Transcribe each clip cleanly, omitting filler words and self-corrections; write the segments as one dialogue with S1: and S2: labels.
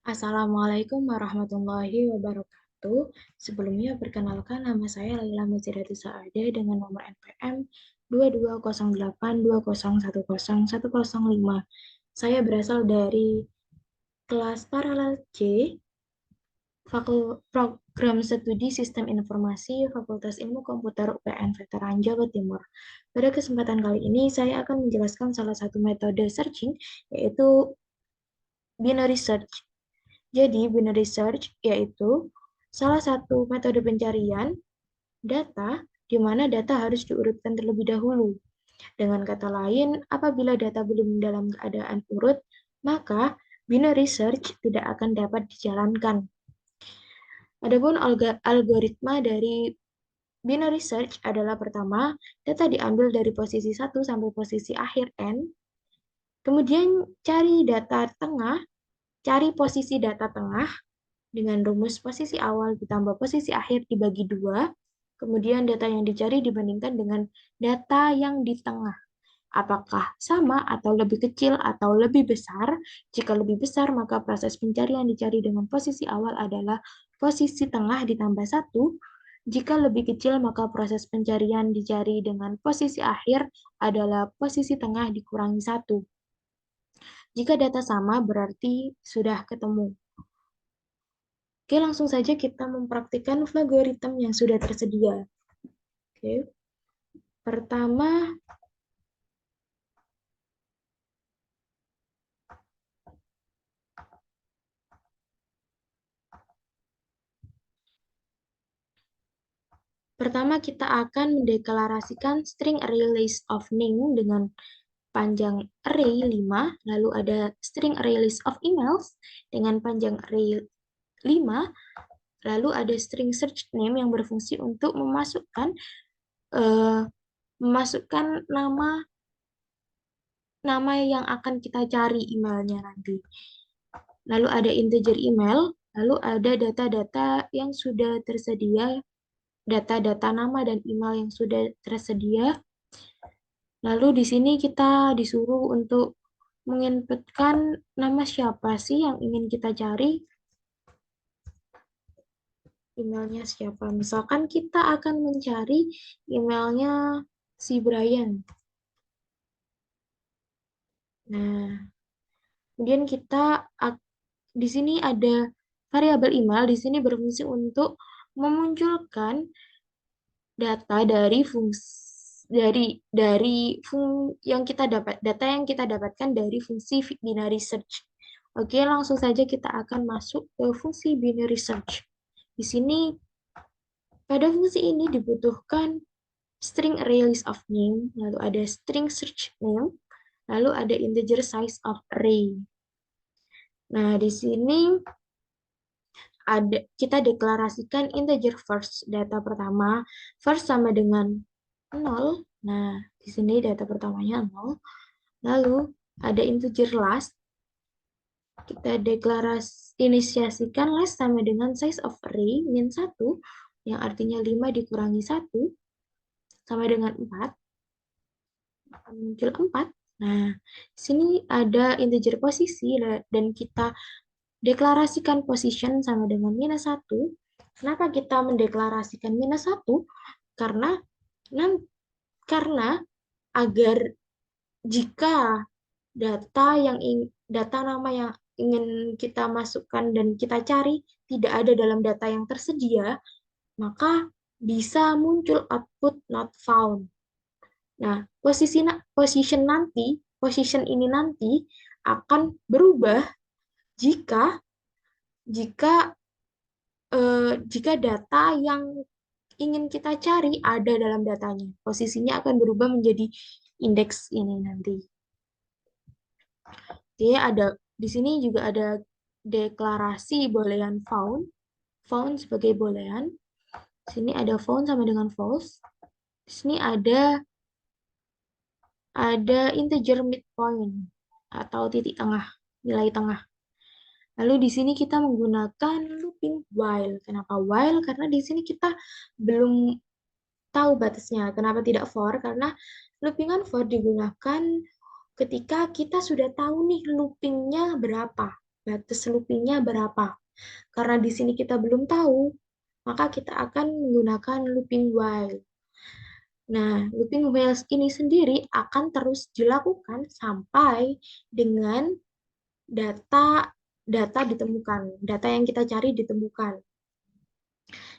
S1: Assalamualaikum warahmatullahi wabarakatuh. Sebelumnya perkenalkan nama saya Laila Muzidati Saade dengan nomor NPM 220820101005. Saya berasal dari kelas paralel C, Program Studi Sistem Informasi Fakultas Ilmu Komputer UPN Veteran Jawa Timur. Pada kesempatan kali ini saya akan menjelaskan salah satu metode searching yaitu binary search. Jadi, binary search yaitu salah satu metode pencarian data di mana data harus diurutkan terlebih dahulu. Dengan kata lain, apabila data belum dalam keadaan urut, maka binary search tidak akan dapat dijalankan. Adapun algoritma dari binary search adalah pertama, data diambil dari posisi 1 sampai posisi akhir N, kemudian cari posisi data tengah, dengan rumus posisi awal ditambah posisi akhir dibagi 2, kemudian data yang dicari dibandingkan dengan data yang di tengah. Apakah sama atau lebih kecil atau lebih besar? Jika lebih besar, maka proses pencarian dicari dengan posisi awal adalah posisi tengah ditambah 1. Jika lebih kecil, maka proses pencarian dicari dengan posisi akhir adalah posisi tengah dikurangi 1. Jika data sama, berarti sudah ketemu. Oke, langsung saja kita mempraktikkan algoritma yang sudah tersedia. Oke. Pertama, kita akan mendeklarasikan string array list of name dengan panjang array 5, lalu ada string array list of emails dengan panjang array 5, lalu ada string search name yang berfungsi untuk memasukkan nama yang akan kita cari emailnya nanti. Lalu ada integer email, lalu ada data-data yang sudah tersedia, data-data nama dan email yang sudah tersedia. Lalu di sini kita disuruh untuk menginputkan nama siapa sih yang ingin kita cari, emailnya siapa. Misalkan kita akan mencari emailnya si Brian. Nah, kemudian di sini ada variabel email, di sini berfungsi untuk memunculkan data dari data yang kita dapatkan dari fungsi binary search. Oke, langsung saja kita akan masuk ke fungsi binary search. Di sini pada fungsi ini dibutuhkan string array list of name, lalu ada string search name, lalu ada integer size of array. Nah, di sini kita deklarasikan integer first, data pertama. First sama dengan 0. Nah, di sini data pertamanya 0. Lalu ada integer last. Kita inisiasikan last sama dengan size of array min 1, yang artinya 5 dikurangi 1, sama dengan 4. Muncul 4. Nah, di sini ada integer posisi, dan kita deklarasikan position sama dengan minus 1. Kenapa kita mendeklarasikan minus 1? Karena agar jika data nama yang ingin kita masukkan dan kita cari tidak ada dalam data yang tersedia, maka bisa muncul output not found. Nah, position ini nanti akan berubah jika data yang ingin kita cari ada dalam datanya. Posisinya akan berubah menjadi indeks ini nanti. Oke, di sini juga ada deklarasi boolean found. Found sebagai boolean. Di sini ada found sama dengan false. Di sini ada integer midpoint atau titik tengah, nilai tengah. Lalu di sini kita menggunakan looping while. Kenapa while? Karena di sini kita belum tahu batasnya. Kenapa tidak for? Karena loopingan for digunakan ketika kita sudah tahu nih loopingnya berapa. batas loopingnya berapa. Karena di sini kita belum tahu, maka kita akan menggunakan looping while. Nah, looping while ini sendiri akan terus dilakukan sampai dengan data data ditemukan, data yang kita cari ditemukan.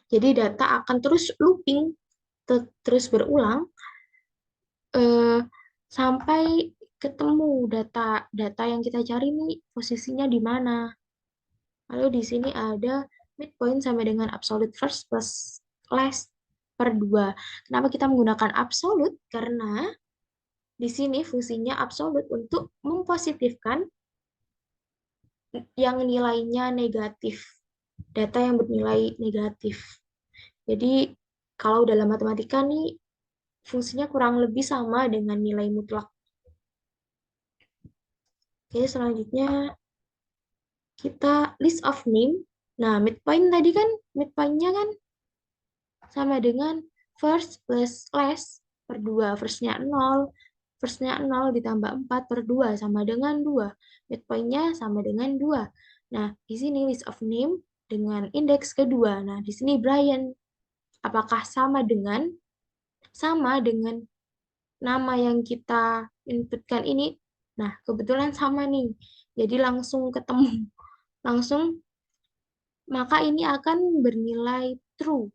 S1: Jadi data akan terus looping, terus berulang eh, sampai ketemu data yang kita cari nih posisinya di mana. Lalu di sini ada midpoint sama dengan absolute first plus last per 2. Kenapa kita menggunakan absolute? Karena di sini fungsinya absolute untuk mempositifkan yang nilainya negatif. Data yang bernilai negatif. Jadi kalau dalam matematika nih fungsinya kurang lebih sama dengan nilai mutlak. Oke, selanjutnya kita list of name. Nah, midpoint tadi kan, midpointnya kan sama dengan first plus last per 2. Firstnya 0 ditambah 4 per 2 sama dengan 2. Midpointnya sama dengan 2. Nah, di sini list of name dengan indeks kedua. Nah, di sini Brian. Apakah sama dengan nama yang kita inputkan ini? Nah, kebetulan sama nih. Jadi langsung ketemu. Langsung, maka ini akan bernilai true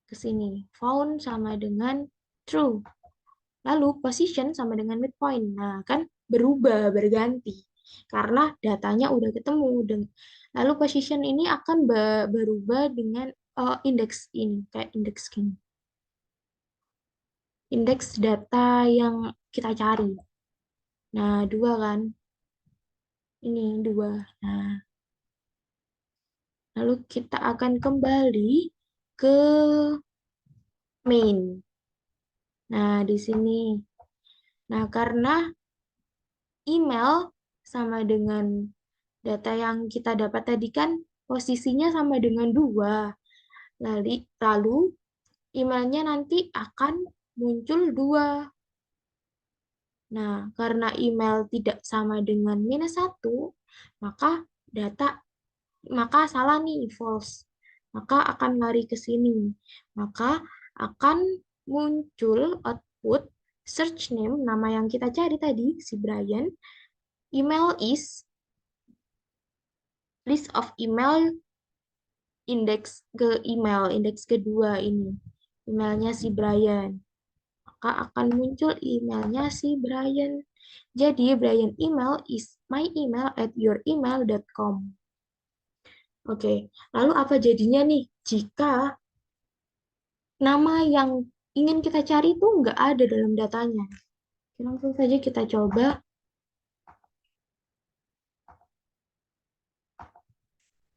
S1: ke sini. Found sama dengan true. Lalu position sama dengan midpoint. Nah, kan berubah, berganti. Karena datanya udah ketemu. Lalu position ini akan berubah dengan indeks ini, kayak indeks gini. Indeks data yang kita cari. Nah, 2 kan. Ini 2. Nah, lalu kita akan kembali ke main. Nah, di sini. Nah, karena email sama dengan data yang kita dapat tadi kan posisinya sama dengan 2. Lalu emailnya nanti akan muncul 2. Nah, karena email tidak sama dengan -1, maka data maka salah nih, false. Maka akan lari ke sini. Maka akan muncul output search name, nama yang kita cari tadi, si Brian. Email is list of email indeks kedua ini. Emailnya si Brian. Maka akan muncul emailnya si Brian. Jadi Brian email is my email at youremail.com. Oke, lalu apa jadinya nih jika nama yang ingin kita cari itu nggak ada dalam datanya? Langsung saja kita coba.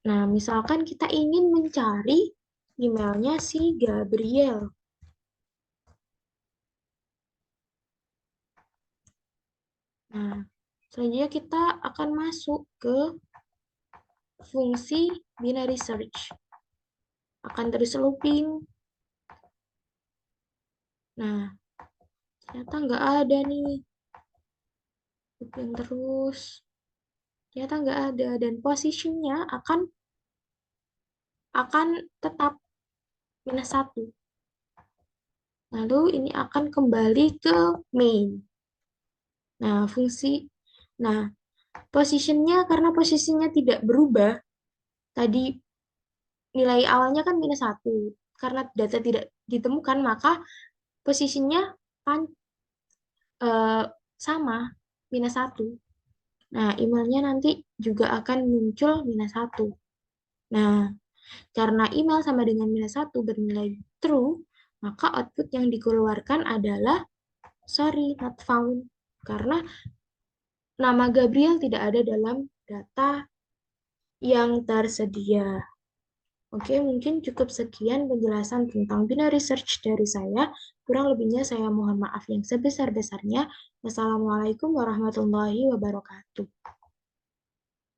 S1: Nah, misalkan kita ingin mencari emailnya si Gabriel. Nah, selanjutnya kita akan masuk ke fungsi binary search. Akan terus looping. Nah, ternyata nggak ada nih. Looping terus. Ternyata nggak ada. Dan posisinya akan tetap -1. Lalu ini akan kembali ke main. Nah, nah, karena posisinya tidak berubah, tadi nilai awalnya kan -1. Karena data tidak ditemukan, maka posisinya kan sama, -1. Nah, emailnya nanti juga akan muncul -1. Nah, karena email sama dengan -1 bernilai true, maka output yang dikeluarkan adalah sorry, not found. Karena nama Gabriel tidak ada dalam data yang tersedia. Oke, mungkin cukup sekian penjelasan tentang binary search dari saya. Kurang lebihnya saya mohon maaf yang sebesar-besarnya. Wassalamualaikum warahmatullahi wabarakatuh.